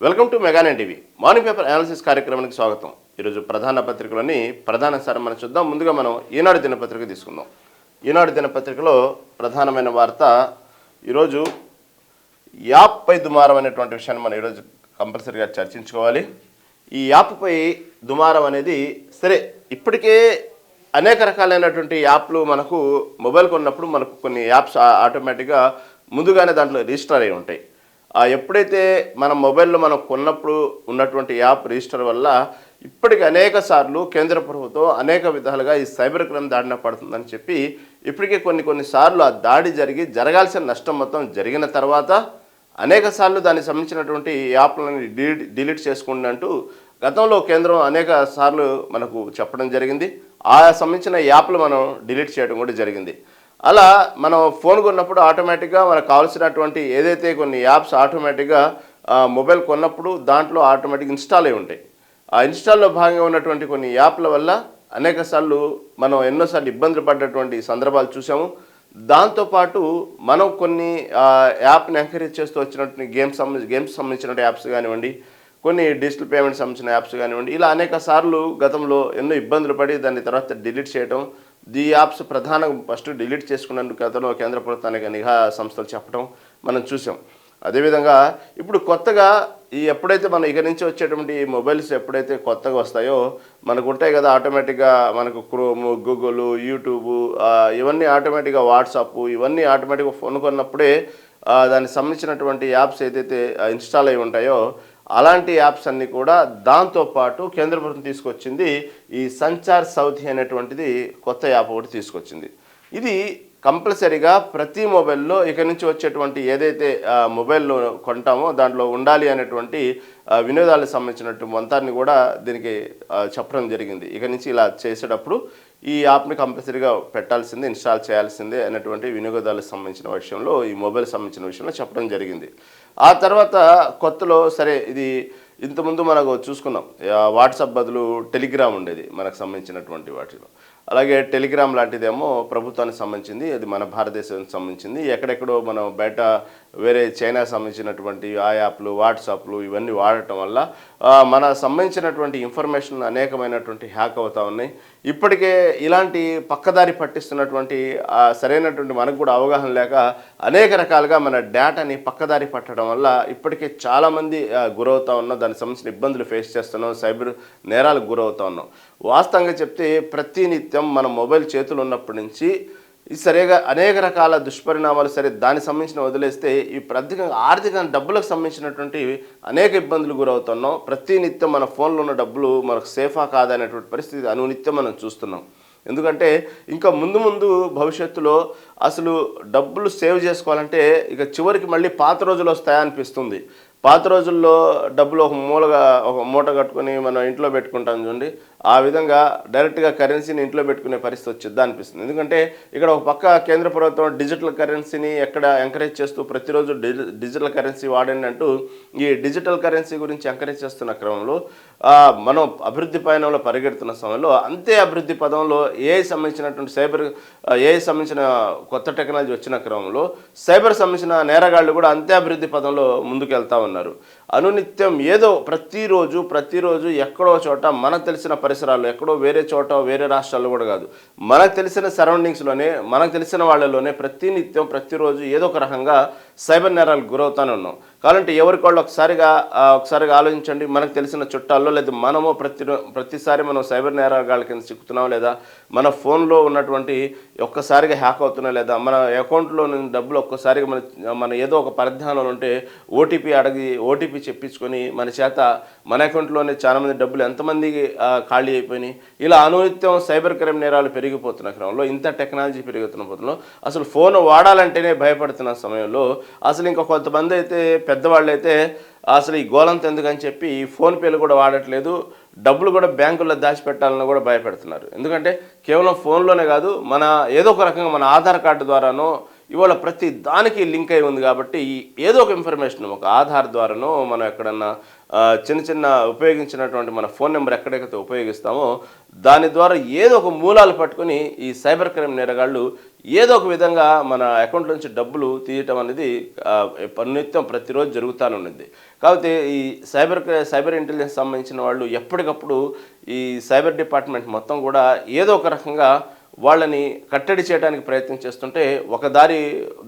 Welcome to Mega Nine TV morning paper analysis కార్యక్రమానికి స్వాగతం. ఈరోజు ప్రధాన పత్రికలోని ప్రధాన సారం మనం చూద్దాం. ముందుగా మనం ఈనాడు దినపత్రిక తీసుకుందాం. ఈనాడు దినపత్రికలో ప్రధానమైన వార్త ఈరోజు యాప్పై దుమారం అనేటువంటి విషయాన్ని మనం ఈరోజు కంపల్సరీగా చర్చించుకోవాలి. ఈ యాప్పై దుమారం అనేది సరే ఇప్పటికే అనేక రకాలైనటువంటి యాప్లు మనకు మొబైల్ కొన్నప్పుడు మనకు కొన్ని యాప్స్ ఆటోమేటిక్గా ముందుగానే దాంట్లో రిజిస్టర్ అయి ఉంటాయి. ఎప్పుడైతే మన మొబైల్లో మనం కొన్నప్పుడు ఉన్నటువంటి యాప్ రిజిస్టర్ వల్ల ఇప్పటికి అనేక సార్లు కేంద్ర ప్రభుత్వం అనేక విధాలుగా ఈ సైబర్ క్రైమ్ దాడిన పడుతుందని చెప్పి ఇప్పటికే కొన్ని సార్లు ఆ దాడి జరగాల్సిన నష్టం మొత్తం జరిగిన తర్వాత అనేక సార్లు దానికి సంబంధించినటువంటి యాప్లను డిలీట్ చేసుకోండి అంటూ గతంలో కేంద్రం అనేక సార్లు మనకు చెప్పడం జరిగింది. ఆ సంబంధించిన యాప్లు మనం డిలీట్ చేయడం కూడా జరిగింది. అలా మనం ఫోన్ కొన్నప్పుడు ఆటోమేటిక్గా మనకు కావాల్సినటువంటి ఏదైతే కొన్ని యాప్స్ ఆటోమేటిక్గా మొబైల్ కొన్నప్పుడు దాంట్లో ఆటోమేటిక్ ఇన్స్టాల్ అయి ఉంటాయి. ఆ ఇన్స్టాల్లో భాగంగా ఉన్నటువంటి కొన్ని యాప్ల వల్ల అనేక సార్లు మనం ఎన్నోసార్లు ఇబ్బందులు పడ్డటువంటి సందర్భాలు చూసాము. దాంతోపాటు మనం కొన్ని యాప్ని ఎంకరేజ్ చేస్తూ వచ్చినటువంటి గేమ్స్ సంబంధించిన యాప్స్ కానివ్వండి, కొన్ని డిజిటల్ పేమెంట్ సంబంధించిన యాప్స్ కానివ్వండి, ఇలా అనేక సార్లు గతంలో ఎన్నో ఇబ్బందులు పడి దాని తర్వాత డిలీట్ చేయడం, ఈ యాప్స్ ప్రధానంగా ఫస్ట్ డిలీట్ చేసుకున్నందుకు గతంలో కేంద్ర ప్రభుత్వానికి నిఘా సంస్థలు చెప్పడం మనం చూసాం. అదేవిధంగా ఇప్పుడు కొత్తగా ఎప్పుడైతే మనం ఇక నుంచి వచ్చేటువంటి మొబైల్స్ ఎప్పుడైతే కొత్తగా వస్తాయో మనకు ఉంటాయి కదా, ఆటోమేటిక్గా మనకు క్రోమ్, గూగుల్, యూట్యూబ్, ఇవన్నీ ఆటోమేటిక్గా వాట్సాప్, ఇవన్నీ ఆటోమేటిక్గా ఫోన్ కొన్నప్పుడే దానికి సంబంధించినటువంటి యాప్స్ ఏదైతే ఇన్స్టాల్ అయి ఉంటాయో అలాంటి యాప్స్ అన్నీ కూడా దాంతోపాటు కేంద్ర ప్రభుత్వం తీసుకొచ్చింది ఈ సంచార్ సౌథి అనేటువంటిది కొత్త యాప్ ఒకటి తీసుకొచ్చింది. ఇది కంపల్సరీగా ప్రతి మొబైల్లో ఇక నుంచి వచ్చేటువంటి ఏదైతే మొబైల్లో కొంటామో దాంట్లో ఉండాలి అనేటువంటి వినోదాలకు సంబంధించినటువంటి మొత్తాన్ని కూడా దీనికి చెప్పడం జరిగింది. ఇక నుంచి ఇలా చేసేటప్పుడు ఈ యాప్ని కంపల్సరీగా పెట్టాల్సిందే, ఇన్స్టాల్ చేయాల్సిందే అనేటువంటి వినియోగదారులకు సంబంధించిన విషయంలో, ఈ మొబైల్ సంబంధించిన విషయంలో చెప్పడం జరిగింది. ఆ తర్వాత కొత్తలో సరే ఇది ఇంతకుముందు మనకు చూసుకున్నాం, వాట్సాప్ బదులు టెలిగ్రామ్ ఉండేది మనకు సంబంధించినటువంటి వాటిలో. అలాగే టెలిగ్రామ్ లాంటిదేమో ప్రభుత్వానికి సంబంధించింది, అది మన భారతదేశానికి సంబంధించింది. ఎక్కడెక్కడో మనం బయట వేరే చైనా సంబంధించినటువంటి ఆ యాప్లు, వాట్సాప్లు ఇవన్నీ వాడటం వల్ల మన సంబంధించినటువంటి ఇన్ఫర్మేషన్ అనేకమైనటువంటి హ్యాక్ అవుతూ ఉన్నాయి. ఇప్పటికే ఇలాంటి పక్కదారి పట్టిస్తున్నటువంటి సరైనటువంటి మనకు కూడా అవగాహన లేక అనేక రకాలుగా మన డేటాని పక్కదారి పట్టడం వల్ల ఇప్పటికే చాలామంది గురవుతూ ఉన్నాం, దానికి సంబంధించిన ఇబ్బందులు ఫేస్ చేస్తున్నాం, సైబర్ నేరాలకు గురవుతూ ఉన్నాం. వాస్తవంగా చెప్తే ప్రతినిత్యం మన మొబైల్ చేతులు ఉన్నప్పటి నుంచి ఈ సరిగా అనేక రకాల దుష్పరిణామాలు సరే దానికి సంబంధించిన వదిలేస్తే ఈ ఆర్థికంగా డబ్బులకు సంబంధించినటువంటి అనేక ఇబ్బందులు గురవుతున్నాం. ప్రతినిత్యం మన ఫోన్లో ఉన్న డబ్బులు మనకు సేఫా కాదనేటువంటి పరిస్థితి అనునిత్యం మనం చూస్తున్నాం. ఎందుకంటే ఇంకా ముందు భవిష్యత్తులో అసలు డబ్బులు సేవ్ చేసుకోవాలంటే ఇక చివరికి మళ్ళీ పాత రోజులు వస్తాయనిపిస్తుంది. పాత రోజుల్లో డబ్బులు ఒక మూట కట్టుకొని మనం ఇంట్లో పెట్టుకుంటాం చూడండి, ఆ విధంగా డైరెక్ట్గా కరెన్సీని ఇంట్లో పెట్టుకునే పరిస్థితి వచ్చిద్దా అనిపిస్తుంది. ఎందుకంటే ఇక్కడ ఒక పక్క కేంద్ర ప్రభుత్వం డిజిటల్ కరెన్సీని ఎక్కడ ఎంకరేజ్ చేస్తూ ప్రతిరోజు డిజిటల్ కరెన్సీ వాడండి అంటూ ఈ డిజిటల్ కరెన్సీ గురించి ఎంకరేజ్ చేస్తున్న క్రమంలో మనం అభివృద్ధి పయనంలో పరిగెడుతున్న సమయంలో అంతే అభివృద్ధి పదంలో ఏఐ సంబంధించిన కొత్త టెక్నాలజీ వచ్చిన క్రమంలో సైబర్ సంబంధించిన నేరగాళ్ళు కూడా అంతే అభివృద్ధి పదంలో ముందుకెళ్తా ఉన్నారు. అనునిత్యం ఏదో ప్రతిరోజు ఎక్కడో చోట మనకు తెలిసిన పరిసరాల్లో, ఎక్కడో వేరే చోట వేరే రాష్ట్రాల్లో కూడా కాదు, మనకు తెలిసిన సరౌండింగ్స్లోనే మనకు తెలిసిన వాళ్ళలోనే ప్రతిరోజు ఏదో ఒక రకంగా సైబర్ నేరాలకు గురవుతానే ఉన్నాం. కావాలంటే ఎవరికోళ్ళు ఒకసారిగా ఆలోచించండి. మనకు తెలిసిన చుట్టాల్లో లేదా మనము ప్రతిసారి మనం సైబర్ నేరాల కింద చిక్కుతున్నాం, లేదా మన ఫోన్లో ఉన్నటువంటి ఒక్కసారిగా హ్యాక్ అవుతున్నా, లేదా మన అకౌంట్లో నుంచి డబ్బులు ఒక్కసారిగా మన ఏదో ఒక పరిజ్ఞానంలో ఉంటే ఓటీపీ చెప్పించుకొని మన చేత మన అకౌంట్లోనే చాలామంది డబ్బులు ఎంతమందికి ఖాళీ అయిపోయినాయి. ఇలా అనునిత్యం సైబర్ క్రైమ్ నేరాలు పెరిగిపోతున్న క్రమంలో, ఇంత టెక్నాలజీ పెరుగుతున్న పోతున్నా అసలు ఫోన్ వాడాలంటేనే భయపడుతున్న సమయంలో అసలు ఇంకా కొంతమంది అయితే పెద్దవాళ్ళు అయితే అసలు ఈ గోలంత ఎందుకని చెప్పి ఈ ఫోన్పేలు కూడా వాడట్లేదు, డబ్బులు కూడా బ్యాంకుల్లో దాచిపెట్టాలని కూడా భయపెడుతున్నారు. ఎందుకంటే కేవలం ఫోన్లోనే కాదు, మన ఏదో ఒక రకంగా మన ఆధార్ కార్డు ద్వారానో ఇవాళ ప్రతి దానికి లింక్ అయి ఉంది కాబట్టి ఏదో ఒక ఇన్ఫర్మేషన్ ఒక ఆధార్ ద్వారానో మనం ఎక్కడన్నా చిన్న చిన్న ఉపయోగించినటువంటి మన ఫోన్ నెంబర్ ఎక్కడైతే ఉపయోగిస్తామో దాని ద్వారా ఏదో ఒక మూలాలు పట్టుకొని ఈ సైబర్ క్రైమ్ నేరగాళ్ళు ఏదో ఒక విధంగా మన అకౌంట్ నుంచి డబ్బులు తీయటం అనేది నిత్యం ప్రతిరోజు జరుగుతూనే ఉంది. కాబట్టి ఈ సైబర్ ఇంటెలిజెన్స్ సంబంధించిన వాళ్ళు ఎప్పటికప్పుడు ఈ సైబర్ డిపార్ట్మెంట్ మొత్తం కూడా ఏదో ఒక రకంగా వాళ్ళని కట్టడి చేయడానికి ప్రయత్నం చేస్తుంటే ఒక దారి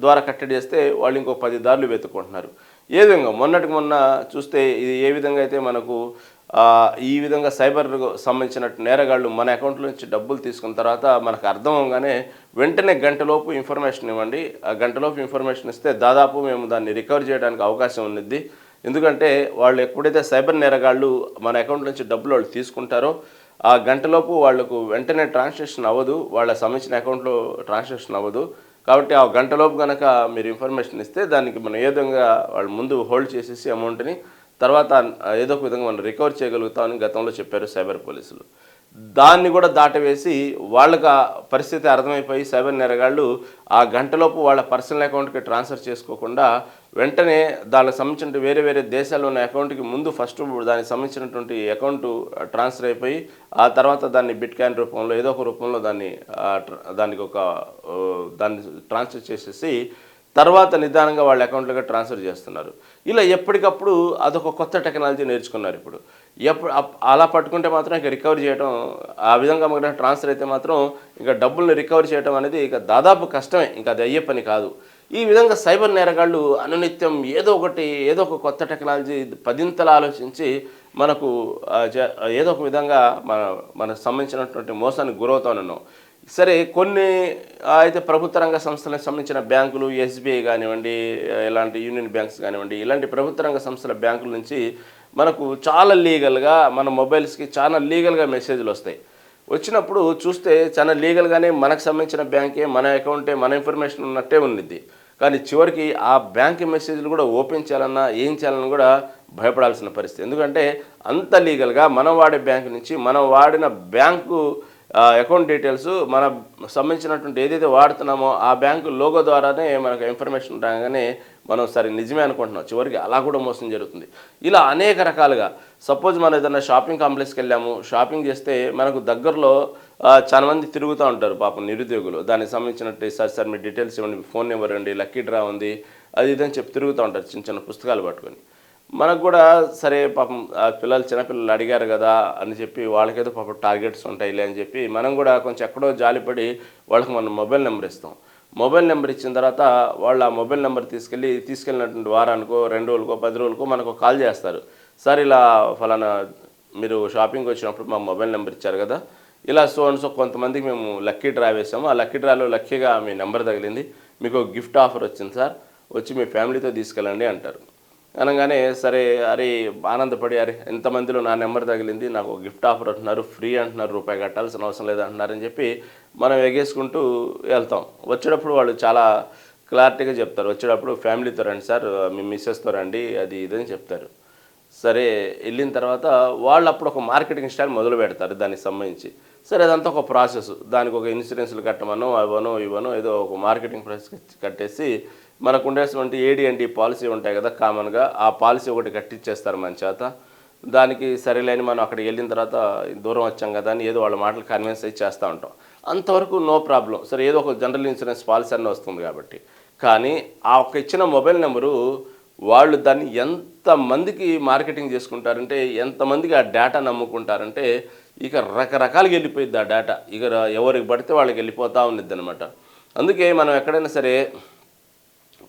ద్వారా కట్టడి చేస్తే వాళ్ళు ఇంకో 10 దారులు వెతుక్కుంటున్నారు. ఏ విధంగా మొన్నటికి మొన్న చూస్తే ఇది ఏ విధంగా అయితే మనకు ఈ విధంగా సైబర్ సంబంధించిన నేరగాళ్ళు మన అకౌంట్లో నుంచి డబ్బులు తీసుకున్న తర్వాత మనకు అర్థం అవగానే వెంటనే గంటలోపు ఇన్ఫర్మేషన్ ఇవ్వండి, ఆ గంటలోపు ఇన్ఫర్మేషన్ ఇస్తే దాదాపు మేము దాన్ని రికవర్ చేయడానికి అవకాశం ఉన్నది. ఎందుకంటే వాళ్ళు ఎప్పుడైతే సైబర్ నేరగాళ్ళు మన అకౌంట్ నుంచి డబ్బులు వాళ్ళు తీసుకుంటారో ఆ గంటలోపు వాళ్లకు వెంటనే ట్రాన్సాక్షన్ అవ్వదు, వాళ్ళ సంబంధించిన అకౌంట్లో ట్రాన్సాక్షన్ అవ్వదు. కాబట్టి ఆ గంటలోపు కనుక మీరు ఇన్ఫర్మేషన్ ఇస్తే దానికి మనం ఏ విధంగా వాళ్ళు ముందు హోల్డ్ చేసేసి అమౌంట్ని తర్వాత ఏదో ఒక విధంగా మనం రికవర్ చేయగలుగుతామని గతంలో చెప్పారు సైబర్ పోలీసులు. దాన్ని కూడా దాటవేసి వాళ్ళకి ఆ పరిస్థితి అర్థమైపోయి సైబర్ నేరగాళ్ళు ఆ గంటలోపు వాళ్ళ పర్సనల్ అకౌంట్కి ట్రాన్స్ఫర్ చేసుకోకుండా వెంటనే దానికి సంబంధించిన వేరే వేరే దేశాల్లో ఉన్న అకౌంట్కి ముందు ఫస్ట్ దానికి సంబంధించినటువంటి అకౌంట్ ట్రాన్స్ఫర్ అయిపోయి ఆ తర్వాత దాన్ని బిట్ కాయిన్ రూపంలో ఏదో ఒక రూపంలో దానికి దాన్ని ట్రాన్స్ఫర్ చేసేసి తర్వాత నిదానంగా వాళ్ళ అకౌంట్లోకి ట్రాన్స్ఫర్ చేస్తున్నారు. ఇలా ఎప్పటికప్పుడు అదొక కొత్త టెక్నాలజీ నేర్చుకున్నారు. ఇప్పుడు అలా పట్టుకుంటే మాత్రం ఇక రికవర్ చేయడం ఆ విధంగా మనకు ట్రాన్స్ఫర్ అయితే మాత్రం ఇక డబ్బుల్ని రికవర్ చేయడం అనేది ఇక దాదాపు కష్టమే, ఇంకా అది అయ్యే పని కాదు. ఈ విధంగా సైబర్ నేరగాళ్ళు అనునిత్యం ఏదో ఒక కొత్త టెక్నాలజీ పదింతలు ఆలోచించి మనకు ఏదో ఒక విధంగా మనకు సంబంధించినటువంటి మోసానికి గురవుతానన్నాం. సరే, కొన్ని అయితే ప్రభుత్వ రంగ సంస్థలకు సంబంధించిన బ్యాంకులు, ఎస్బీఐ కానివ్వండి, ఇలాంటి యూనియన్ బ్యాంక్స్ కానివ్వండి, ఇలాంటి ప్రభుత్వ రంగ సంస్థల బ్యాంకుల నుంచి మనకు చాలా లీగల్గా మన మొబైల్స్కి చాలా లీగల్గా మెసేజ్లు వస్తాయి. వచ్చినప్పుడు చూస్తే చాలా లీగల్గానే మనకు సంబంధించిన బ్యాంకే, మన అకౌంటే, మన ఇన్ఫర్మేషన్ ఉన్నట్టే ఉన్నది. కానీ చివరికి ఆ బ్యాంక్ మెసేజ్లు కూడా ఓపెన్ చేయాలన్నా ఏం చేయాలన్నా కూడా భయపడాల్సిన పరిస్థితి. ఎందుకంటే అంత లీగల్గా మనం వాడే బ్యాంకు నుంచి మనం వాడిన బ్యాంకు అకౌంట్ డీటెయిల్స్ మన సంబంధించినటువంటి ఏదైతే వాడుతున్నామో ఆ బ్యాంకు లోగో ద్వారానే మనకు ఇన్ఫర్మేషన్ రాగానే మనం సరే నిజమే అనుకుంటున్నాం, చివరికి అలా కూడా మోసం జరుగుతుంది. ఇలా అనేక రకాలుగా సపోజ్ మనం ఏదైనా షాపింగ్ కాంప్లెక్స్కి వెళ్ళాము, షాపింగ్ చేస్తే మనకు దగ్గరలో చాలా మంది తిరుగుతూ ఉంటారు పాపం నిరుద్యోగులు. దానికి సంబంధించినట్టు సార్ మీ డీటెయిల్స్ ఇవ్వండి, ఫోన్ నెంబర్ ఇవ్వండి, లక్కీ డ్రా ఉంది, అది ఇదని చెప్పి తిరుగుతూ ఉంటారు చిన్న చిన్న పుస్తకాలు పట్టుకొని. మనకు కూడా సరే పాపం చిన్నపిల్లలు అడిగారు కదా అని చెప్పి వాళ్ళకేదో పాపం టార్గెట్స్ ఉంటాయిలే అని చెప్పి మనం కూడా కొంచెం ఎక్కడో జాలిపడి వాళ్ళకి మనం మొబైల్ నెంబర్ ఇస్తాం. మొబైల్ నెంబర్ ఇచ్చిన తర్వాత వాళ్ళు ఆ మొబైల్ నెంబర్ తీసుకెళ్ళినటువంటి వారానికో 2 రోజులకో 10 రోజులకో మనకు కాల్ చేస్తారు. సార్ ఇలా ఫలానా మీరు షాపింగ్కి వచ్చినప్పుడు మా మొబైల్ నెంబర్ ఇచ్చారు కదా, ఇలా సో కొంతమందికి మేము లక్కీ డ్రా వేసాము, ఆ లక్కీ డ్రాలో లక్కీగా మీ నెంబర్ తగిలింది, మీకు గిఫ్ట్ ఆఫర్ వచ్చింది సార్, వచ్చి మీ ఫ్యామిలీతో తీసుకెళ్ళండి అంటారు. అనగానే సరే అరే ఆనందపడి అరే ఎంతమందిలో నా నెంబర్ తగిలింది, నాకు గిఫ్ట్ ఆఫర్ అంటున్నారు, ఫ్రీ అంటున్నారు, రూపాయి కట్టాల్సిన అవసరం లేదంటున్నారని చెప్పి మనం ఎగేసుకుంటూ వెళ్తాం. వచ్చేటప్పుడు వాళ్ళు చాలా క్లారిటీగా చెప్తారు, వచ్చేటప్పుడు ఫ్యామిలీతో రండి సార్, మీ మిస్సెస్తో రండి, అది ఇదని చెప్తారు. సరే వెళ్ళిన తర్వాత వాళ్ళు అప్పుడు ఒక మార్కెటింగ్ స్టైల్ మొదలు పెడతారు దానికి సంబంధించి. సరే అదంతా ఒక ప్రాసెస్, దానికి ఒక ఇన్సూరెన్స్లు కట్టమనో ఇవ్వనో ఏదో ఒక మార్కెటింగ్ ప్రాసెస్ కట్టేసి మనకు ఉండేటువంటి AD&D పాలసీ ఉంటాయి కదా కామన్గా, ఆ పాలసీ ఒకటి కట్టించేస్తారు మన చేత. దానికి సరేలేని మనం అక్కడికి వెళ్ళిన తర్వాత దూరం వచ్చాం కదా అని ఏదో వాళ్ళ మాటలు కన్విన్స్ అయ్యి చేస్తూ ఉంటాం. అంతవరకు నో ప్రాబ్లం, సరే ఏదో ఒక జనరల్ ఇన్సూరెన్స్ పాలసీ అన్న వస్తుంది కాబట్టి. కానీ ఆ ఒక ఇచ్చిన మొబైల్ నెంబరు వాళ్ళు దాన్ని ఎంతమందికి మార్కెటింగ్ చేసుకుంటారంటే, ఎంతమందికి ఆ డేటా నమ్ముకుంటారంటే ఇక రకరకాలుగా వెళ్ళిపోయింది ఆ డేటా, ఇక ఎవరికి పడితే వాళ్ళకి వెళ్ళిపోతూ ఉన్నది అనమాట. అందుకే మనం ఎక్కడైనా సరే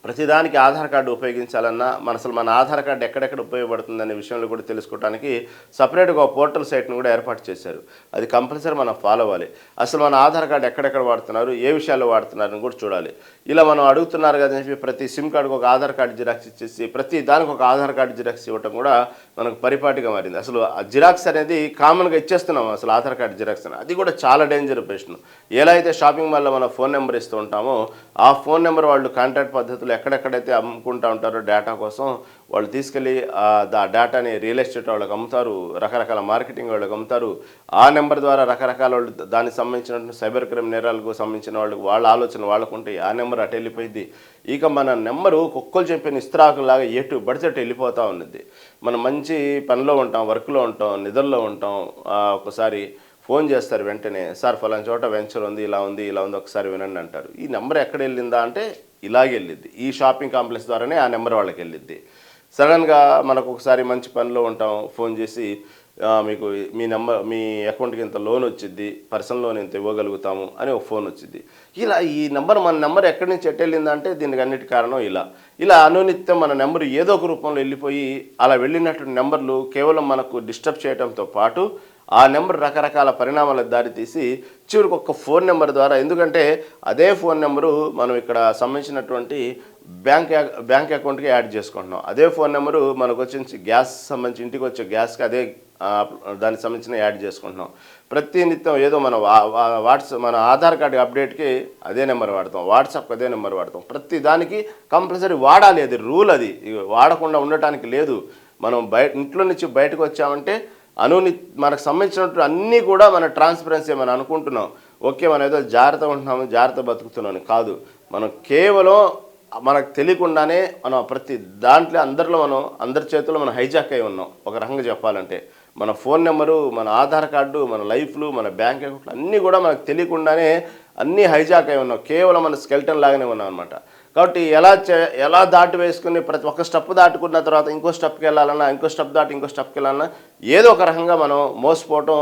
ప్రతిదానికి ఆధార్ కార్డు ఉపయోగించాలన్నా అసలు మన ఆధార్ కార్డు ఎక్కడెక్కడ ఉపయోగపడుతుందనే విషయంలో కూడా తెలుసుకోవడానికి సపరేట్గా ఒక పోర్టల్ సైట్ను కూడా ఏర్పాటు చేశారు. అది కంపల్సరీ మనం ఫాలో అవ్వాలి. అసలు మన ఆధార్ కార్డు ఎక్కడెక్కడ వాడుతున్నారు, ఏ విషయాల్లో వాడుతున్నారని కూడా చూడాలి. ఇలా మనం అడుగుతున్నారు కదా అని చెప్పి ప్రతి సిమ్ కార్డుకు ఒక ఆధార్ కార్డు జిరాక్స్ ఇచ్చేసి ప్రతి దానికి ఒక ఆధార్ కార్డు జిరాక్స్ ఇవ్వటం కూడా మనకు పరిపాటిగా మారింది. అసలు ఆ జిరాక్స్ అనేది కామన్గా ఇచ్చేస్తున్నాం, అసలు ఆధార్ కార్డు జిరాక్స్ అని, అది కూడా చాలా డేంజర్ ఆపరేషన్. ఎలా అయితే షాపింగ్ మాల్లో మనం ఫోన్ నెంబర్ ఇస్తూ ఉంటామో ఆ ఫోన్ నెంబర్ వాళ్ళు కాంటాక్ట్ పద్ధతులు ఎక్కడెక్కడైతే అమ్ముకుంటూ ఉంటారో డేటా కోసం వాళ్ళు తీసుకెళ్ళి ఆ డేటాని రియల్ ఎస్టేట్ వాళ్ళకి అమ్ముతారు, రకరకాల మార్కెటింగ్ వాళ్ళకి అమ్ముతారు. ఆ నెంబర్ ద్వారా రకరకాల వాళ్ళు దానికి సంబంధించిన సైబర్ క్రైమ్ నేరాలకు సంబంధించిన వాళ్ళకి వాళ్ళ ఆలోచన వాళ్ళకు ఉంటాయి. ఆ నెంబర్ అటు వెళ్ళిపోయింది. ఇక మన నెంబరు కుక్కలు చెప్పిన ఇస్త్రాకులాగా ఎటు పడితే అటు వెళ్ళిపోతూ ఉన్నది. మనం మంచి పనిలో ఉంటాం, వర్క్లో ఉంటాం, నిద్రలో ఉంటాం. ఒకసారి ఫోన్ చేస్తారు వెంటనే, సార్ ఫలానా చోట వెంచర్ ఉంది, ఇలా ఉంది ఇలా ఉంది, ఒకసారి వినండి అంటారు. ఈ నెంబర్ ఎక్కడ వెళ్ళిందా అంటే ఇలాగే వెళ్ళిద్ది. ఈ షాపింగ్ కాంప్లెక్స్ ద్వారానే ఆ నెంబర్ వాళ్ళకి వెళ్ళిద్ది. సడన్గా మనకు ఒకసారి మంచి పనిలో ఉంటాం, ఫోన్ చేసి మీకు మీ అకౌంట్కి ఇంత లోన్ వచ్చిద్ది, పర్సనల్ లోన్ ఇంత ఇవ్వగలుగుతాము అని ఒక ఫోన్ వచ్చింది. ఇలా ఈ మన నెంబర్ ఎక్కడి నుంచి ఎట్టెళ్ళిందంటే దీనికి అన్నిటి కారణం ఇలా అనునిత్యం మన నెంబర్ ఏదో ఒక రూపంలో వెళ్ళిపోయి అలా వెళ్ళినటువంటి నెంబర్లు కేవలం మనకు డిస్టర్బ్ చేయడంతో పాటు ఆ నెంబర్ రకరకాల పరిణామాలకు దారితీసి చివరికి ఒక ఫోన్ నెంబర్ ద్వారా, ఎందుకంటే అదే ఫోన్ నెంబరు మనం ఇక్కడ సంబంధించినటువంటి బ్యాంక్ అకౌంట్కి యాడ్ చేసుకుంటున్నాం. అదే ఫోన్ నెంబరు మనకు వచ్చి గ్యాస్ సంబంధించి ఇంటికి వచ్చే గ్యాస్కి అదే దానికి సంబంధించిన యాడ్ చేసుకుంటున్నాం. ప్రతి నిత్యం ఏదో మన మన ఆధార్ కార్డు అప్డేట్కి అదే నెంబర్ వాడతాం, వాట్సాప్కి అదే నెంబర్ వాడతాం. ప్రతి దానికి కంపల్సరీ వాడాలి, అది రూల్. అది వాడకుండా ఉండటానికి లేదు. మనం ఇంట్లో నుంచి బయటకు వచ్చామంటే మనకు సంబంధించినట్టు అన్నీ కూడా మన ట్రాన్స్పరెన్సీ మనం అనుకుంటున్నాం. ఓకే, మనం ఏదో జాగ్రత్తగా ఉంటున్నాము, జాగ్రత్త బతుకుతున్నామని కాదు. మనం కేవలం మనకు తెలియకుండానే మనం ప్రతి దాంట్లో అందరి చేతుల్లో మనం హైజాక్ అయి ఉన్నాం. ఒక రకంగా చెప్పాలంటే మన ఫోన్ నెంబరు, మన ఆధార్ కార్డు, మన లైఫ్లు, మన బ్యాంక్ అకౌంట్లు అన్నీ కూడా మనకు తెలియకుండానే అన్నీ హైజాక్ అయి ఉన్నాం. కేవలం మన స్కెల్టన్ లాగానే ఉన్నాం అనమాట. కాబట్టి ఎలా దాటి వేసుకుని ప్రతి ఒక్క స్టెప్ దాటుకున్న తర్వాత ఇంకో స్టెప్కి వెళ్ళాలన్నా, ఇంకో స్టెప్ దాటి ఇంకో స్టెప్కి వెళ్ళాలన్నా ఏదో ఒక రకంగా మనం మోసపోవటం,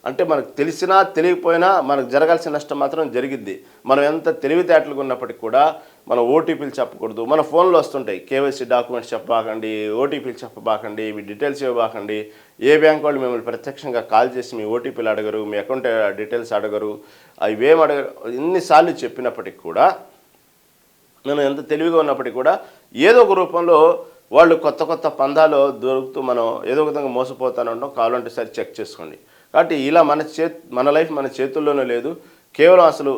అంటే మనకు తెలిసినా తెలియకపోయినా మనకు జరగాల్సిన నష్టం మాత్రం జరిగిద్ది. మనం ఎంత తెలివితేటలుగా ఉన్నప్పటికీ కూడా మనం ఓటీపీలు చెప్పకూడదు. మన ఫోన్లో వస్తుంటాయి, కేవైసీ డాక్యుమెంట్స్ చెప్పబాకండి, ఓటీపీలు చెప్పబాకండి, మీ డీటెయిల్స్ ఇవ్వబాకండి. ఏ బ్యాంక్ వాళ్ళు మిమ్మల్ని ప్రత్యక్షంగా కాల్ చేసి మీ ఓటీపీలు అడగరు, మీ అకౌంట్ డీటెయిల్స్ అడగరు, అవి ఏం అడగరు. ఎన్నిసార్లు చెప్పినప్పటికి కూడా మనం ఎంత తెలివిగా ఉన్నప్పటికీ కూడా ఏదో ఒక రూపంలో వాళ్ళు కొత్త పందాలు దొరుకుతూ మనం ఏదో ఒక విధంగా మోసపోతానే ఉంటాం. కావాలంటే సరి చెక్ చేసుకోండి. కాబట్టి ఇలా మన లైఫ్ మన చేతుల్లోనే లేదు. కేవలం అసలు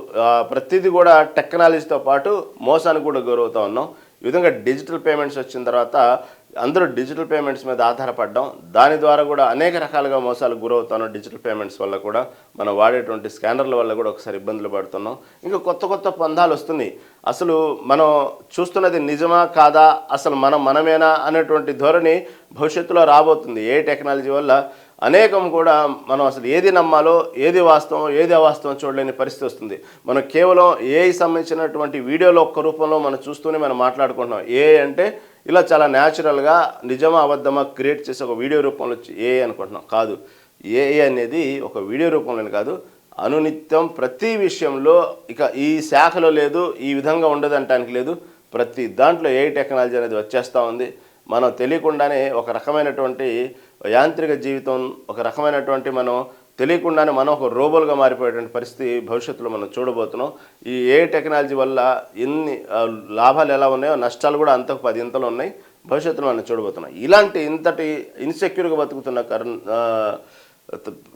ప్రతిదీ కూడా టెక్నాలజీతో పాటు మోసానికి కూడా గురవుతూ ఉన్నాం. ఈ విధంగా డిజిటల్ పేమెంట్స్ వచ్చిన తర్వాత అందరూ డిజిటల్ పేమెంట్స్ మీద ఆధారపడ్డాం. దాని ద్వారా కూడా అనేక రకాలుగా మోసాలకు గురవుతున్నాం. డిజిటల్ పేమెంట్స్ వల్ల కూడా మనం వాడేటువంటి స్కానర్ల వల్ల కూడా ఒకసారి ఇబ్బందులు పడుతున్నాం. ఇంకా కొత్త పందాలు వస్తున్నాయి. అసలు మనం చూస్తున్నది నిజమా కాదా, అసలు మనమేనా అనేటువంటి ధోరణి భవిష్యత్తులో రాబోతుంది. ఏ టెక్నాలజీ వల్ల అనేకం కూడా మనం అసలు ఏది నమ్మాలో, ఏది వాస్తవం, ఏది అవాస్తవం చూడలేని పరిస్థితి వస్తుంది. మనం కేవలం ఏఐ సంబంధించినటువంటి వీడియోలో ఒక్క రూపంలో మనం చూస్తూనే మనం మాట్లాడుకుంటున్నాం. ఏఐ అంటే ఇలా చాలా న్యాచురల్గా నిజమా అబద్ధమా క్రియేట్ చేసి ఒక వీడియో రూపంలో ఏఐ అనుకుంటున్నాం. కాదు, ఏఐ అనేది ఒక వీడియో రూపంలోనే కాదు, అనునిత్యం ప్రతి విషయంలో ఇక ఈ శాఖలో లేదు, ఈ విధంగా ఉండదు అనటానికి లేదు. ప్రతి దాంట్లో ఏఐ టెక్నాలజీ అనేది వచ్చేస్తూ ఉంది. మనం తెలియకుండానే ఒక రకమైనటువంటి యాంత్రిక జీవితం, ఒక రకమైనటువంటి మనం తెలియకుండానే మనం ఒక రోబోలుగా మారిపోయేటువంటి పరిస్థితి భవిష్యత్తులో మనం చూడబోతున్నాం. ఈ ఏఐ టెక్నాలజీ వల్ల ఎన్ని లాభాలు ఎలా ఉన్నాయో నష్టాలు కూడా అంతకు 10 ఇంతలు ఉన్నాయి. భవిష్యత్తులో మనం చూడబోతున్నాం. ఇంతటి ఇన్సెక్యూర్గా బతుకుతున్న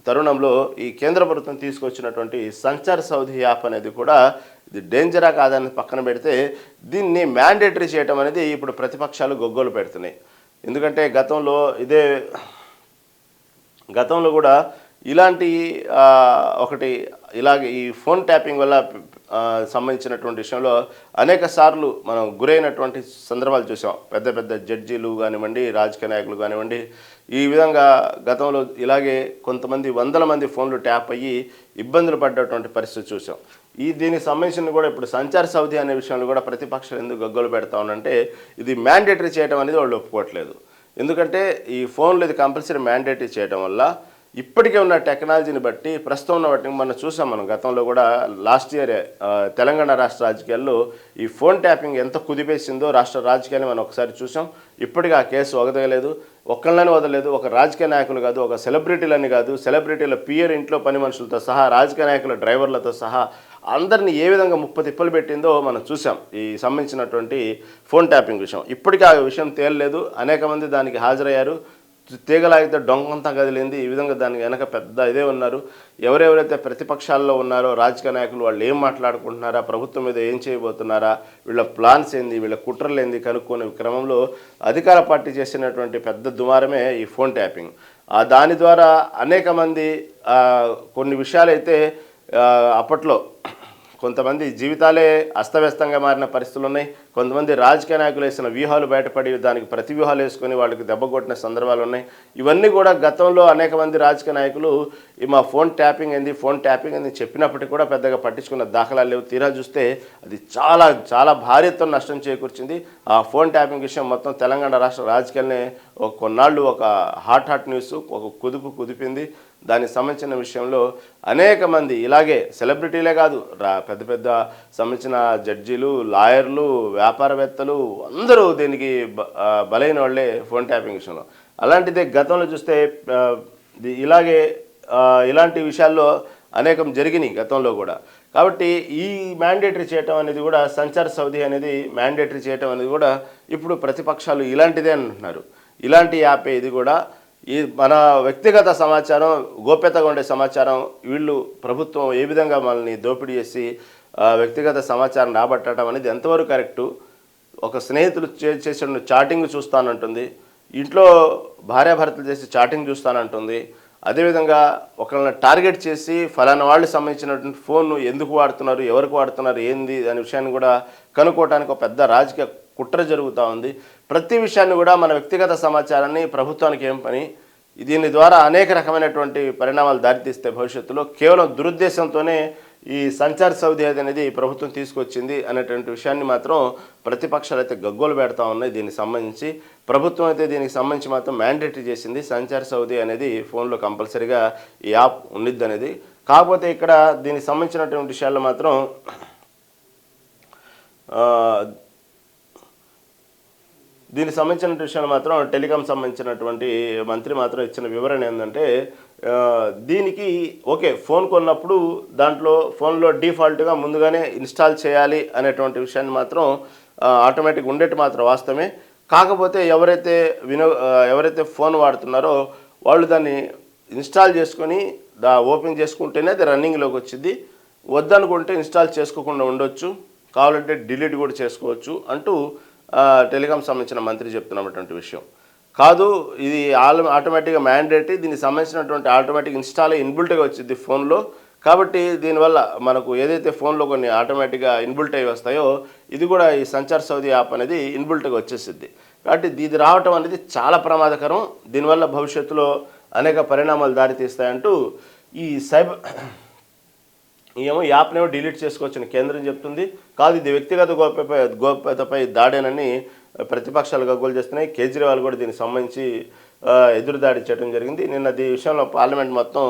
తరుణంలో ఈ కేంద్ర ప్రభుత్వం తీసుకొచ్చినటువంటి సంచార్ సౌధి యాప్ అనేది కూడా ఇది డేంజరా కాదని పక్కన పెడితే దీన్ని మ్యాండేటరీ చేయడం అనేది ఇప్పుడు ప్రతిపక్షాలు గొగ్గోలు పెడుతున్నాయి. ఎందుకంటే గతంలో కూడా ఇలాంటి ఇలాగే ఈ ఫోన్ ట్యాపింగ్ వల్ల సంబంధించినటువంటి విషయంలో అనేక సార్లు మనం గురైనటువంటి సందర్భాలు చూసాం. పెద్ద జడ్జీలు కానివ్వండి, రాజకీయ నాయకులు కానివ్వండి, ఈ విధంగా గతంలో ఇలాగే కొంతమంది 100 మంది ఫోన్లు ట్యాప్ అయ్యి ఇబ్బందులు పడ్డటువంటి పరిస్థితి చూసాం. దీనికి సంబంధించిన కూడా ఇప్పుడు సంచార్ సౌధి అనే విషయంలో కూడా ప్రతిపక్షాలు ఎందుకు గగ్గోలు పెడతా ఉన్నారంటే ఇది మ్యాండేటరీ చేయడం అనేది వాళ్ళు ఒప్పుకోవట్లేదు. ఎందుకంటే ఈ ఫోన్లు ఇది కంపల్సరీ మ్యాండేటరీ చేయడం వల్ల ఇప్పటికే ఉన్న టెక్నాలజీని బట్టి ప్రస్తుతం ఉన్న వాటిని మనం గతంలో కూడా లాస్ట్ ఇయర్ తెలంగాణ రాష్ట్ర రాజకీయాల్లో ఈ ఫోన్ ట్యాపింగ్ ఎంత కుదిపేసిందో రాష్ట్ర రాజకీయాన్ని మనం ఒకసారి చూసాం. ఇప్పటికీ ఆ కేసు వదలలేదు, ఒక్కళ్ళని వదలలేదు. ఒక రాజకీయ నాయకులు కాదు, ఒక సెలబ్రిటీలని కాదు, సెలబ్రిటీల పియర్ ఇంట్లో పని మనుషులతో సహా, రాజకీయ నాయకుల డ్రైవర్లతో సహా అందరినీ ఏ విధంగా తిప్పలు పెట్టిందో మనం చూసాం ఈ సంబంధించినటువంటి ఫోన్ ట్యాపింగ్ విషయం. ఇప్పటికీ ఆ విషయం తేలలేదు. అనేక మంది దానికి హాజరయ్యారు. తీగలాగితే డొంకంతా కదిలింది. ఈ విధంగా దానికి వెనక పెద్ద ఇదే ఉన్నారు. ఎవరెవరైతే ప్రతిపక్షాల్లో ఉన్నారో రాజకీయ నాయకులు వాళ్ళు ఏం మాట్లాడుకుంటున్నారా, ప్రభుత్వం మీద ఏం చేయబోతున్నారా, వీళ్ళ ప్లాన్స్ ఏంది, వీళ్ళ కుట్రలు ఏంది కనుక్కునే క్రమంలో అధికార పార్టీ చేసినటువంటి పెద్ద దుమారమే ఈ ఫోన్ ట్యాపింగ్. దాని ద్వారా అనేక మంది కొన్ని విషయాలైతే అప్పట్లో కొంతమంది జీవితాలే అస్తవ్యస్తంగా మారిన పరిస్థితులు ఉన్నాయి. కొంతమంది రాజకీయ నాయకులు వేసిన వ్యూహాలు బయటపడి దానికి ప్రతి వ్యూహాలు వేసుకొని వాళ్ళకి దెబ్బ కొట్టిన సందర్భాలు ఉన్నాయి. ఇవన్నీ కూడా గతంలో అనేక మంది రాజకీయ నాయకులు మా ఫోన్ ట్యాపింగ్ ఏంది చెప్పినప్పటికీ కూడా పెద్దగా పట్టించుకున్న దాఖలాలు లేవు. తీరా చూస్తే అది చాలా చాలా భారీ ఎత్తున నష్టం చేకూర్చింది. ఆ ఫోన్ ట్యాపింగ్ విషయం మొత్తం తెలంగాణ రాష్ట్ర రాజకీయాలనే కొన్నాళ్ళు ఒక హాట్ న్యూస్, ఒక కుదిపింది. దానికి సంబంధించిన విషయంలో అనేక మంది ఇలాగే సెలబ్రిటీలే కాదు, పెద్ద పెద్ద సంబంధించిన జడ్జీలు, లాయర్లు, వ్యాపారవేత్తలు అందరూ దీనికి బలైన వాళ్ళే ఫోన్ ట్యాపింగ్ విషయంలో. అలాంటిదే గతంలో చూస్తే ఇలాంటి విషయాల్లో అనేకం జరిగినాయి గతంలో కూడా. కాబట్టి ఈ మ్యాండేటరీ చేయటం అనేది కూడా, సంచార్ సౌదీ అనేది మ్యాండేటరీ చేయటం అనేది కూడా ఇప్పుడు ప్రతిపక్షాలు ఇలాంటిదే అంటున్నారు. ఇలాంటి యాపే ఇది కూడా. ఈ మన వ్యక్తిగత సమాచారం, గోప్యతగా ఉండే సమాచారం వీళ్ళు ప్రభుత్వం ఏ విధంగా మనల్ని దోపిడీ చేసి వ్యక్తిగత సమాచారం రాబట్టడం అనేది ఎంతవరకు కరెక్టు? ఒక స్నేహితులు చేసిన చాటింగ్ చూస్తానంటుంది, ఇంట్లో భార్యాభర్తలు చేసి చాటింగ్ చూస్తానంటుంది. అదేవిధంగా ఒకళ్ళని టార్గెట్ చేసి ఫలానా వాళ్ళు సంబంధించినటువంటి ఫోన్ ఎందుకు వాడుతున్నారు, ఎవరికి వాడుతున్నారు, ఏంది అనే విషయాన్ని కూడా కనుక్కోవడానికి ఒక పెద్ద రాజకీయ కుట్ర జరుగుతూ ఉంది. ప్రతి విషయాన్ని కూడా మన వ్యక్తిగత సమాచారాన్ని ప్రభుత్వానికి ఏం పని? దీని ద్వారా అనేక రకమైనటువంటి పరిణామాలు దారితీస్తే భవిష్యత్తులో కేవలం దురుద్దేశంతోనే ఈ సంచార్ సౌదీ అనేది ప్రభుత్వం తీసుకొచ్చింది అనేటువంటి విషయాన్ని మాత్రం ప్రతిపక్షాలు అయితే గగ్గోలు పెడతా ఉన్నాయి. దీనికి సంబంధించి ప్రభుత్వం అయితే దీనికి సంబంధించి మాత్రం మ్యాండేటరీ చేసింది. సంచార్ సౌదీ అనేది ఫోన్లో కంపల్సరీగా ఈ యాప్ ఉండిద్ది అనేది. కాకపోతే ఇక్కడ దీనికి సంబంధించినటువంటి విషయాల్లో మాత్రం టెలికాం సంబంధించినటువంటి మంత్రి మాత్రం ఇచ్చిన వివరణ ఏంటంటే, దీనికి ఓకే ఫోన్ కొన్నప్పుడు దాంట్లో ఫోన్లో డిఫాల్ట్గా ముందుగానే ఇన్స్టాల్ చేయాలి అనేటువంటి విషయాన్ని మాత్రం ఆటోమేటిక్గా ఉండేటి మాత్రం వాస్తవమే. కాకపోతే ఎవరైతే ఫోన్ వాడుతున్నారో వాళ్ళు దాన్ని ఇన్స్టాల్ చేసుకొని ఓపెన్ చేసుకుంటేనే అది రన్నింగ్లోకి వచ్చింది. వద్దనుకుంటే ఇన్స్టాల్ చేసుకోకుండా ఉండొచ్చు, కావాలంటే డిలీట్ కూడా చేసుకోవచ్చు అంటూ టెలికాం సంబంధించిన మంత్రి చెప్తున్నటువంటి విషయం కాదు. ఇది ఆటోమేటిక్గా మ్యాండేటరీ. దీనికి సంబంధించినటువంటి ఆటోమేటిక్ ఇన్స్టాల్ ఇన్బుల్ట్గా వచ్చింది ఫోన్లో. కాబట్టి దీనివల్ల మనకు ఏదైతే ఫోన్లో కొన్ని ఆటోమేటిక్గా ఇన్బుల్ట్ అయ్యి వస్తాయో ఇది కూడా ఈ సంచార్ సౌదీ యాప్ అనేది ఇన్బుల్ట్గా వచ్చేసిద్ది. కాబట్టి ఇది రావటం అనేది చాలా ప్రమాదకరం. దీనివల్ల భవిష్యత్తులో అనేక పరిణామాలు దారితీస్తాయంటూ ఈ యాప్నేమో డిలీట్ చేసుకోవచ్చని కేంద్రం చెప్తుంది. కాదు, ఇది వ్యక్తిగత గోప్యతపై దాడేనని ప్రతిపక్షాలు గగ్గోలు చేస్తున్నాయి. కేజ్రీవాల్ కూడా దీనికి సంబంధించి ఎదురుదాడి చేయడం జరిగింది. నిన్న ఈ విషయంలో పార్లమెంట్ మొత్తం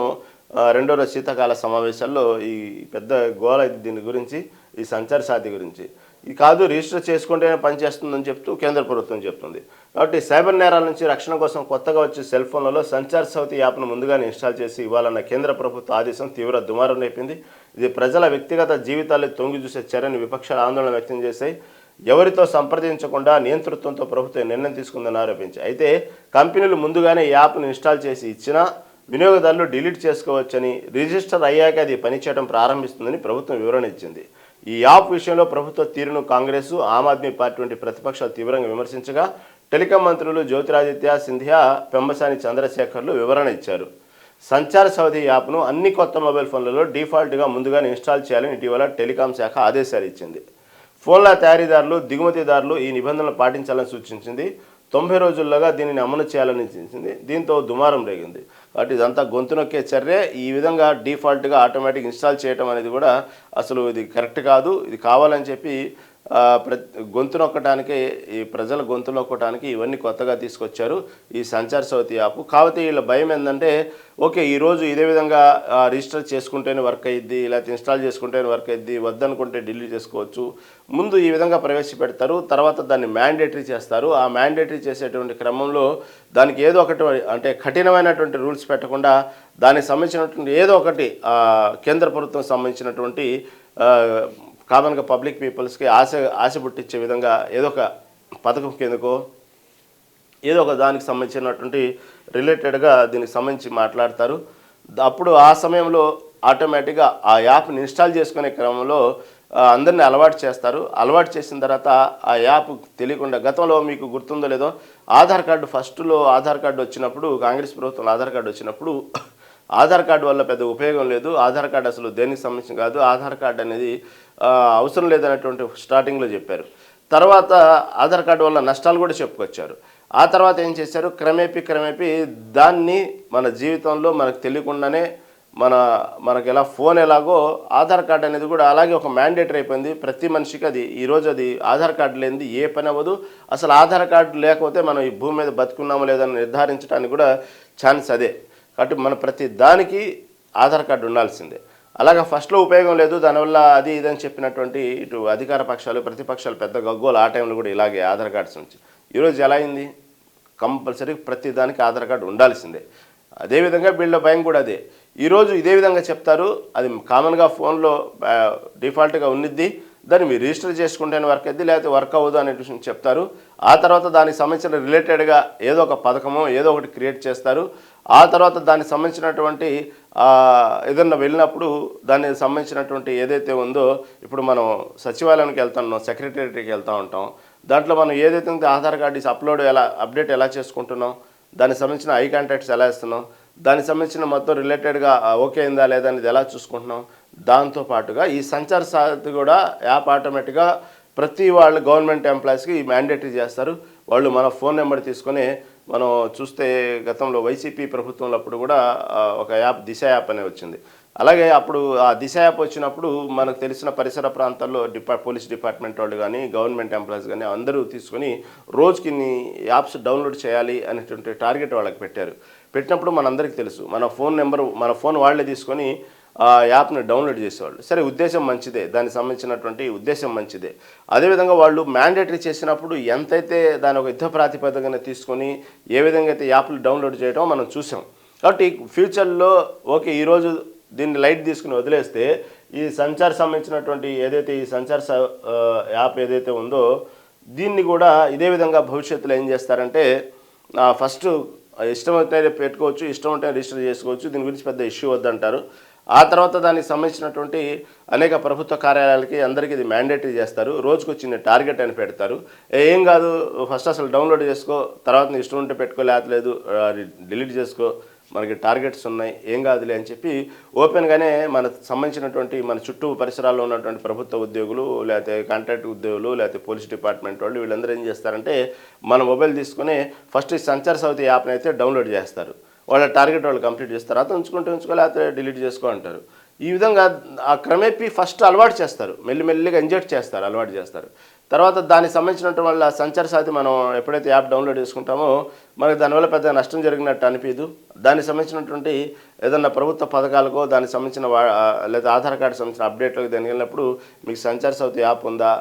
రెండో రోజు శీతాకాల సమావేశాల్లో ఈ పెద్ద గోల దీని గురించి, ఈ సంచార్ సాధి గురించి. ఇది కాదు, రిజిస్టర్ చేసుకుంటేనే పనిచేస్తుందని చెప్తూ కేంద్ర ప్రభుత్వం చెప్తుంది. కాబట్టి సైబర్ నేరాల నుంచి రక్షణ కోసం కొత్తగా వచ్చే సెల్ ఫోన్లలో సంచార్ సౌదీ యాప్ను ముందుగానే ఇన్స్టాల్ చేసి ఇవ్వాలన్న కేంద్ర ప్రభుత్వ ఆదేశం తీవ్ర దుమారం రేపింది. ఇది ప్రజల వ్యక్తిగత జీవితాల్లో తొంగి చూసే చర్యని విపక్షాలు ఆందోళన వ్యక్తం చేశాయి. ఎవరితో సంప్రదించకుండా నియంతృత్వంతో ప్రభుత్వం నిర్ణయం తీసుకుందని ఆరోపించాయి. అయితే కంపెనీలు ముందుగానే ఈ యాప్ను ఇన్స్టాల్ చేసి ఇచ్చినా వినియోగదారులు డిలీట్ చేసుకోవచ్చని, రిజిస్టర్ అయ్యాక అది పనిచేయడం ప్రారంభిస్తుందని ప్రభుత్వం వివరణ ఇచ్చింది. ఈ యాప్ విషయంలో ప్రభుత్వ తీరును కాంగ్రెస్, ఆమ్ ఆద్మీ పార్టీ వంటి ప్రతిపక్షాలు తీవ్రంగా విమర్శించగా టెలికాం మంత్రులు జ్యోతిరాదిత్య సింధియా, పెమ్మసాని చంద్రశేఖర్లు వివరణ ఇచ్చారు. సంచార్ సౌదీ యాప్ను అన్ని కొత్త మొబైల్ ఫోన్లలో డిఫాల్ట్గా ముందుగానే ఇన్స్టాల్ చేయాలని ఇటీవల టెలికాం శాఖ ఆదేశాలు ఇచ్చింది. ఫోన్ల తయారీదారులు, దిగుమతిదారులు ఈ నిబంధనలు పాటించాలని సూచించింది. 90 రోజుల్లోగా దీనిని అమలు చేయాలని సూచించింది. దీంతో దుమారం రేగింది. కాబట్టి ఇదంతా గొంతు నొక్కే చర్య. ఈ విధంగా డిఫాల్ట్గా ఆటోమేటిక్ ఇన్స్టాల్ చేయడం అనేది కూడా అసలు ఇది కరెక్ట్ కాదు. ఇది కావాలని చెప్పి గొంతు నొక్కడానికి, ఈ ప్రజల గొంతు నొక్కడానికి ఇవన్నీ కొత్తగా తీసుకొచ్చారు ఈ సంచార్ సౌదీ యాప్. కాబట్టి వీళ్ళ భయం ఏంటంటే, ఓకే ఈరోజు ఇదే విధంగా రిజిస్టర్ చేసుకుంటేనే వర్క్ అయ్యిద్ది, లేకపోతే ఇన్స్టాల్ చేసుకుంటేనే వర్క్ అయ్యిద్ది, వద్దనుకుంటే డిలీట్ చేసుకోవచ్చు. ముందు ఈ విధంగా ప్రవేశపెడతారు, తర్వాత దాన్ని మ్యాండేటరీ చేస్తారు. ఆ మ్యాండేటరీ చేసేటువంటి క్రమంలో దానికి ఏదో ఒకటి, అంటే కఠినమైనటువంటి రూల్స్ పెట్టకుండా దానికి సంబంధించినటువంటి ఏదో ఒకటి కేంద్ర ప్రభుత్వం సంబంధించినటువంటి కామన్గా పబ్లిక్ పీపుల్స్కి ఆశ పుట్టించే విధంగా ఏదో ఒక పథకం కిందకో ఏదో ఒక దానికి సంబంధించినటువంటి రిలేటెడ్గా దీనికి సంబంధించి మాట్లాడతారు. అప్పుడు ఆ సమయంలో ఆటోమేటిక్గా ఆ యాప్ని ఇన్స్టాల్ చేసుకునే క్రమంలో అందరినీ అలవాటు చేస్తారు. అలవాటు చేసిన తర్వాత ఆ యాప్ తెలియకుండా, గతంలో మీకు గుర్తుందో లేదో, ఆధార్ కార్డు ఫస్ట్లో ఆధార్ కార్డు వచ్చినప్పుడు, కాంగ్రెస్ ప్రభుత్వంలో ఆధార్ కార్డు వచ్చినప్పుడు ఆధార్ కార్డు వల్ల పెద్ద ఉపయోగం లేదు, ఆధార్ కార్డు అసలు దేనికి సంబంధించి కాదు, ఆధార్ కార్డు అనేది అవసరం లేదనేటువంటి స్టార్టింగ్లో చెప్పారు. తర్వాత ఆధార్ కార్డు వల్ల నష్టాలు కూడా చెప్పుకొచ్చారు. ఆ తర్వాత ఏం చేశారు, క్రమేపీ దాన్ని మన జీవితంలో మనకు తెలియకుండానే మనకు ఎలా ఫోన్ ఎలాగో ఆధార్ కార్డు అనేది కూడా అలాగే ఒక మ్యాండేటరీ అయిపోయింది ప్రతి మనిషికి. అది ఈరోజు అది ఆధార్ కార్డు లేనిది ఏ పని అవ్వదు. అసలు ఆధార్ కార్డు లేకపోతే మనం ఈ భూమి మీద బతుకున్నామో లేదని నిర్ధారించడానికి కూడా ఛాన్స్ అదే. కాబట్టి మన ప్రతి దానికి ఆధార్ కార్డు ఉండాల్సిందే. అలాగా ఫస్ట్లో ఉపయోగం లేదు, దానివల్ల అది ఇదని చెప్పినటువంటి ఇటు అధికార పక్షాలు ప్రతిపక్షాలు పెద్ద గగ్గోలు ఆ టైంలో కూడా ఇలాగే ఆధార్ కార్డ్స్ నుంచి. ఈరోజు ఎలా అయింది, కంపల్సరీ ప్రతి దానికి ఆధార్ కార్డు ఉండాల్సిందే. అదేవిధంగా వీళ్ళ భయం కూడా అదే. ఈరోజు ఇదే విధంగా చెప్తారు, అది కామన్గా ఫోన్లో డిఫాల్ట్గా ఉన్నిద్ది, దాన్ని మీరు రిజిస్టర్ చేసుకుంటేనే వర్క్ అయ్యింది, లేకపోతే వర్క్ అవ్వదు అనే విషయం చెప్తారు. ఆ తర్వాత దానికి సంబంధించిన రిలేటెడ్గా ఏదో ఒక పథకమో ఏదో ఒకటి క్రియేట్ చేస్తారు. ఆ తర్వాత దానికి సంబంధించినటువంటి ఏదన్నా వెళ్ళినప్పుడు దానికి సంబంధించినటువంటి ఏదైతే ఉందో, ఇప్పుడు మనం సచివాలయానికి వెళ్తున్నాం, సెక్రటేరియట్కి వెళ్తూ ఉంటాం, దాంట్లో మనం ఏదైతే ఉందో ఆధార్ కార్డు అప్డేట్ ఎలా చేసుకుంటున్నాం, దానికి సంబంధించిన ఐ కాంటాక్ట్స్ ఎలా ఇస్తున్నాం, దానికి సంబంధించిన మొత్తం రిలేటెడ్గా ఓకే అయిందా లేదా అనేది ఎలా చూసుకుంటున్నాం. దాంతోపాటుగా ఈ సంచార్ సారథి కూడా యాప్ ఆటోమేటిక్గా ప్రతి వాళ్ళు గవర్నమెంట్ ఎంప్లాయీస్కి మ్యాండేటరీ చేస్తారు. వాళ్ళు మన ఫోన్ నెంబర్ తీసుకొని, మనం చూస్తే గతంలో వైసీపీ ప్రభుత్వంలో అప్పుడు కూడా ఒక యాప్ దిశ యాప్ అనే వచ్చింది. అలాగే అప్పుడు ఆ దిశ యాప్ వచ్చినప్పుడు మనకు తెలిసిన పరిసర ప్రాంతాల్లో పోలీస్ డిపార్ట్మెంట్ వాళ్ళు కానీ గవర్నమెంట్ ఎంప్లాయీస్ కానీ అందరూ తీసుకొని రోజుకి ఇన్ని యాప్స్ డౌన్లోడ్ చేయాలి అనేటువంటి టార్గెట్ వాళ్ళకి పెట్టారు. పెట్టినప్పుడు మనందరికీ తెలుసు, మన ఫోన్ వాళ్ళే తీసుకొని ఆ యాప్ని డౌన్లోడ్ చేసేవాళ్ళు. సరే, ఉద్దేశం మంచిదే, దానికి సంబంధించినటువంటి ఉద్దేశం మంచిదే. అదేవిధంగా వాళ్ళు మ్యాండేటరీ చేసినప్పుడు ఎంతైతే దాని ఒక యుద్ధ ప్రాతిపదికన తీసుకొని ఏ విధంగా అయితే యాప్లు డౌన్లోడ్ చేయడం మనం చూసాం. కాబట్టి ఫ్యూచర్లో ఓకే, ఈరోజు దీన్ని లైట్ తీసుకుని వదిలేస్తే ఈ సంచార్ సంబంధించినటువంటి ఏదైతే ఈ సంచార్ యాప్ ఏదైతే ఉందో దీన్ని కూడా ఇదే విధంగా భవిష్యత్తులో ఏం చేస్తారంటే, ఫస్ట్ ఇష్టమైతే పెట్టుకోవచ్చు, ఇష్టమైతే రిజిస్టర్ చేసుకోవచ్చు, దీని గురించి పెద్ద ఇష్యూ వద్దంటారు. ఆ తర్వాత దానికి సంబంధించినటువంటి అనేక ప్రభుత్వ కార్యాలయాలకి అందరికీ ఇది మ్యాండేటరీ చేస్తారు. రోజుకు వచ్చిన టార్గెట్ అని పెడతారు. ఏం కాదు, ఫస్ట్ అసలు డౌన్లోడ్ చేసుకో, తర్వాత నీ ఇష్టం ఉంటే పెట్టుకో, లేకపోలేదు డిలీట్ చేసుకో, మనకి టార్గెట్స్ ఉన్నాయి, ఏం కాదులే అని చెప్పి ఓపెన్గానే మనకు సంబంధించినటువంటి మన చుట్టూ పరిసరాల్లో ఉన్నటువంటి ప్రభుత్వ ఉద్యోగులు, లేకపోతే కాంట్రాక్ట్ ఉద్యోగులు, లేకపోతే పోలీస్ డిపార్ట్మెంట్ వాళ్ళు, వీళ్ళందరూ ఏం చేస్తారంటే మన మొబైల్ తీసుకుని ఫస్ట్ ఈ సంచార్ సారథి యాప్ని అయితే డౌన్లోడ్ చేస్తారు. వాళ్ళ టార్గెట్ వాళ్ళు కంప్లీట్ చేస్తారు. తర్వాత ఉంచుకో, లేకపోతే డిలీట్ చేసుకో అంటారు. ఈ విధంగా ఆ క్రమేపీ ఫస్ట్ అలవాటు చేస్తారు, మెల్లిమెల్లిగా ఇంజెక్ట్ చేస్తారు, అలవాటు చేస్తారు. తర్వాత దానికి సంబంధించినటువంటి వాళ్ళ సంచార సారథి మనం ఎప్పుడైతే యాప్ డౌన్లోడ్ చేసుకుంటామో మనకు దానివల్ల పెద్ద నష్టం జరిగినట్టు అనిపించదు. దానికి సంబంధించినటువంటి ఏదన్నా ప్రభుత్వ పథకాలకో దానికి సంబంధించిన లేదా ఆధార్ కార్డు సంబంధించిన అప్డేట్లకు దానికి వెళ్ళినప్పుడు మీకు సంచార సారథి యాప్ ఉందా,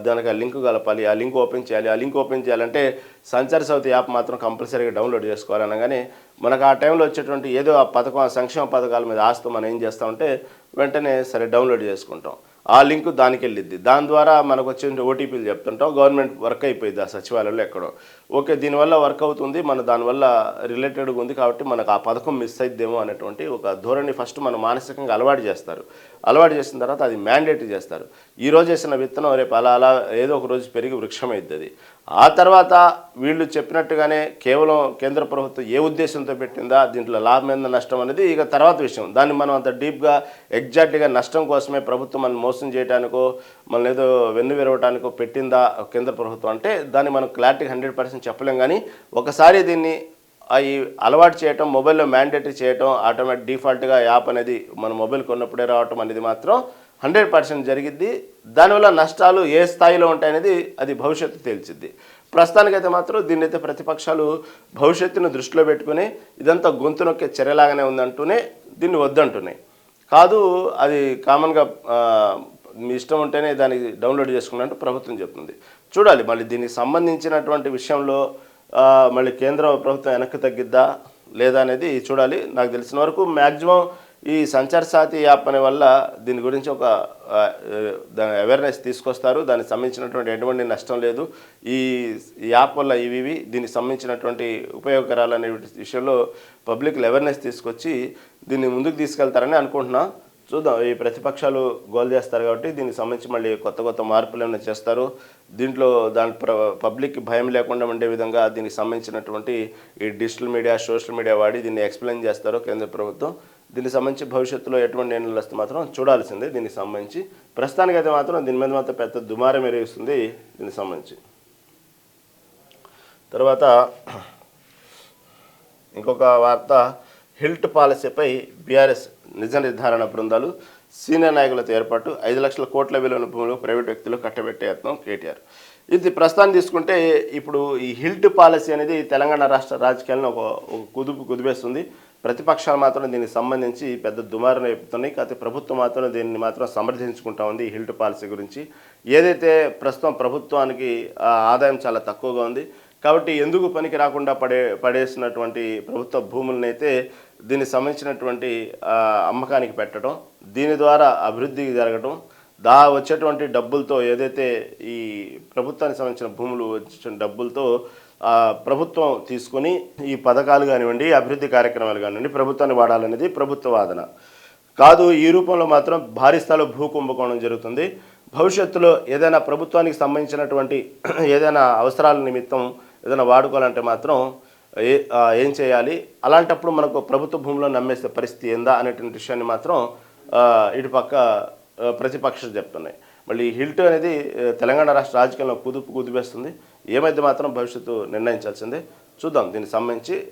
దానికి ఆ లింక్ కలపాలి, ఆ లింక్ ఓపెన్ చేయాలి. ఆ లింక్ ఓపెన్ చేయాలంటే సంచార సారథి యాప్ మాత్రం కంపల్సరీగా డౌన్లోడ్ చేసుకోవాలనగానే మనకు ఆ టైంలో వచ్చేటువంటి ఏదో ఆ పథకం, సంక్షేమ పథకాల మీద ఆస్తూ మనం ఏం చేస్తామంటే వెంటనే సరే డౌన్లోడ్ చేసుకుంటాం. ఆ లింకు దానికి వెళ్ళిద్ది. దాని ద్వారా మనకు వచ్చే ఓటీపీలు చెప్తుంటాం, గవర్నమెంట్ వర్క్ అయిపోయింది ఆ సచివాలయంలో ఎక్కడో. ఓకే, దీనివల్ల వర్క్ అవుతుంది, మన దానివల్ల రిలేటెడ్గా ఉంది కాబట్టి మనకు ఆ పథకం మిస్ అయిద్దేమో అనేటువంటి ఒక ధోరణి ఫస్ట్ మనం మానసికంగా అలవాటు చేస్తారు. అలవాటు చేసిన తర్వాత అది మ్యాండేటరీ చేస్తారు. ఈరోజు వేసిన విత్తనం రేపు అలా ఏదో ఒక రోజు పెరిగి వృక్షం అవుతుంది. ఆ తర్వాత వీళ్ళు చెప్పినట్టుగానే కేవలం కేంద్ర ప్రభుత్వం ఏ ఉద్దేశంతో పెట్టిందా, దీంట్లో లాభం ఎంత నష్టం అనేది ఇక తర్వాత విషయం. దాన్ని మనం అంత డీప్గా ఎగ్జాక్ట్గా నష్టం కోసమే ప్రభుత్వం మనం మోసం చేయడానికో మనం ఏదో వెన్ను విరవటానికో పెట్టిందా కేంద్ర ప్రభుత్వం అంటే దాన్ని మనం క్లారిటీ 100% చెప్పలేం. కానీ ఒకసారి దీన్ని అవి అలవాటు చేయటం, మొబైల్లో మ్యాండేటరీ చేయటం, ఆటోమేటిక్ డిఫాల్ట్గా యాప్ అనేది మన మొబైల్ కొన్నప్పుడే రావటం అనేది మాత్రం 100% జరిగిద్ది. దానివల్ల నష్టాలు ఏ స్థాయిలో ఉంటాయనేది అది భవిష్యత్తు తేల్చిద్ది. ప్రస్తుతానికైతే మాత్రం దీన్నైతే ప్రతిపక్షాలు భవిష్యత్తును దృష్టిలో పెట్టుకుని ఇదంతా గొంతు నొక్కే చర్యలాగానే ఉందంటూనే దీన్ని వద్దంటున్నాయి. కాదు, అది కామన్గా మీ ఇష్టం ఉంటేనే దాన్ని డౌన్లోడ్ చేసుకున్నట్టు ప్రభుత్వం చెప్తుంది. చూడాలి మళ్ళీ దీనికి సంబంధించినటువంటి విషయంలో మళ్ళీ కేంద్ర ప్రభుత్వం వెనక్కి తగ్గిద్దా లేదా అనేది చూడాలి. నాకు తెలిసిన వరకు మ్యాక్సిమం ఈ సంచార్ సాథి యాప్ అనే వల్ల దీని గురించి ఒక అవేర్నెస్ తీసుకొస్తారు. దానికి సంబంధించినటువంటి ఎటువంటి నష్టం లేదు. ఈ యాప్ వల్ల ఇవి దీనికి సంబంధించినటువంటి ఉపయోగకరాలు అనే విషయంలో పబ్లిక్ అవేర్నెస్ తీసుకొచ్చి దీన్ని ముందుకు తీసుకెళ్తారని అనుకుంటున్నా. చూద్దాం. ఈ ప్రతిపక్షాలు గోల్ చేస్తారు కాబట్టి దీనికి సంబంధించి మళ్ళీ కొత్త మార్పులు ఏమైనా చేస్తారు. దీంట్లో పబ్లిక్ భయం లేకుండా ఉండే విధంగా దీనికి సంబంధించినటువంటి ఈ డిజిటల్ మీడియా, సోషల్ మీడియా వాడి దీన్ని ఎక్స్ప్లెయిన్ చేస్తారు కేంద్ర ప్రభుత్వం. దీనికి సంబంధించి భవిష్యత్తులో ఎటువంటి నిర్ణయాలు వస్తే మాత్రం చూడాల్సిందే. దీనికి సంబంధించి ప్రస్తుతానికైతే మాత్రం దీని మీద మాత్రం పెద్ద దుమారం ఎరుగుతుంది. దీనికి సంబంధించి తర్వాత ఇంకొక వార్త, హిల్ట్ పాలసీపై బీఆర్ఎస్ నిజ నిర్ధారణ బృందాలు, సీనియర్ నాయకులతో ఏర్పాటు, 5 లక్షల కోట్ల విలువైన భూములు ప్రైవేట్ వ్యక్తులు కట్టబెట్టే యత్నం కేటీఆర్. ఇది ప్రస్తుతాన్ని తీసుకుంటే ఇప్పుడు ఈ హిల్ట్ పాలసీ అనేది తెలంగాణ రాష్ట్ర రాజకీయాలను ఒక కుదిపేస్తుంది. ప్రతిపక్షాలు మాత్రం దీనికి సంబంధించి పెద్ద దుమారం రేపుతున్నాయి. కాకపోతే ప్రభుత్వం మాత్రం దీన్ని మాత్రం సమర్థించుకుంటా ఉంది. ఈ హిల్ట్ పాలసీ గురించి ఏదైతే ప్రస్తుతం ప్రభుత్వానికి ఆదాయం చాలా తక్కువగా ఉంది కాబట్టి ఎందుకు పనికి రాకుండా పడేసినటువంటి ప్రభుత్వ భూములనైతే దీనికి సంబంధించినటువంటి అమ్మకానికి పెట్టడం, దీని ద్వారా అభివృద్ధి జరగడం, వచ్చేటువంటి డబ్బులతో ఏదైతే ఈ ప్రభుత్వానికి సంబంధించిన భూములు వచ్చిన డబ్బులతో ప్రభుత్వం తీసుకొని ఈ పథకాలు కానివ్వండి, అభివృద్ధి కార్యక్రమాలు కానివ్వండి ప్రభుత్వాన్ని వాడాలనేది ప్రభుత్వ వాదన కాదు. ఈ రూపంలో మాత్రం భారీ స్థాయిలో భూ కుంభకోణం జరుగుతుంది. భవిష్యత్తులో ఏదైనా ప్రభుత్వానికి సంబంధించినటువంటి ఏదైనా అవసరాల నిమిత్తం ఏదైనా వాడుకోవాలంటే మాత్రం ఏం చేయాలి, అలాంటప్పుడు మనకు ప్రభుత్వ భూమిలో నమ్మేసే పరిస్థితి ఏందా అనేటువంటి విషయాన్ని మాత్రం ఇటుపక్క ప్రతిపక్షాలు చెప్తున్నాయి. మళ్ళీ హిల్ట్ అనేది తెలంగాణ రాష్ట్ర రాజకీయాల్లో కుదిపేస్తుంది. ఏమైతే మాత్రం భవిష్యత్తు నిర్ణయించాల్సిందే. చూద్దాం దీనికి సంబంధించి